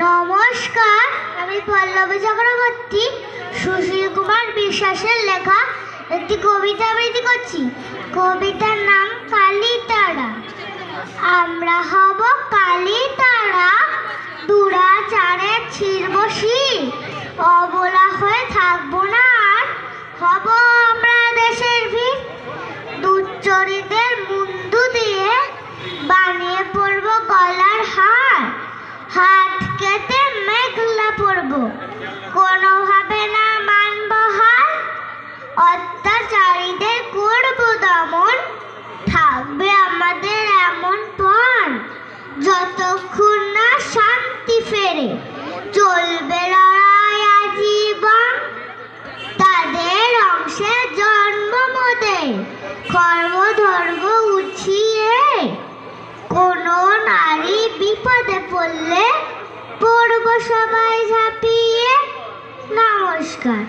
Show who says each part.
Speaker 1: নমস্কার, আমি পল্লবী চক্রবর্তী সুশীল কুমার বিশ্বাসের লেখা একটি কবিতা আবৃত্তি করছি। কবিতার নাম কালীতারা। আমরা হব কালীতারা, দুরাচারে ছিড়ব শির, অবলা হয়ে থাকবো না আর, হব আমরা দেশের ভিড়। দুশ্চরিতের মুন্ডু দিয়ে বানিয়ে পড়ব গলার হার, হাত কেটে মেঘলা পড়ব, কোনোভাবে না মানব হার। অত্যাচারীদের করব দমন, থাকবে আমাদের এমন পণ, যতক্ষণ না শান্তি ফেরে চলবে লড়াই আজীবন। তাদের অংশে জন্ম মোদের, কর্মধর্ম উঠিয়ে, কোনো নারী বিপদে পড়লে পড়ব সবাই ঝাঁপিয়ে। নমস্কার।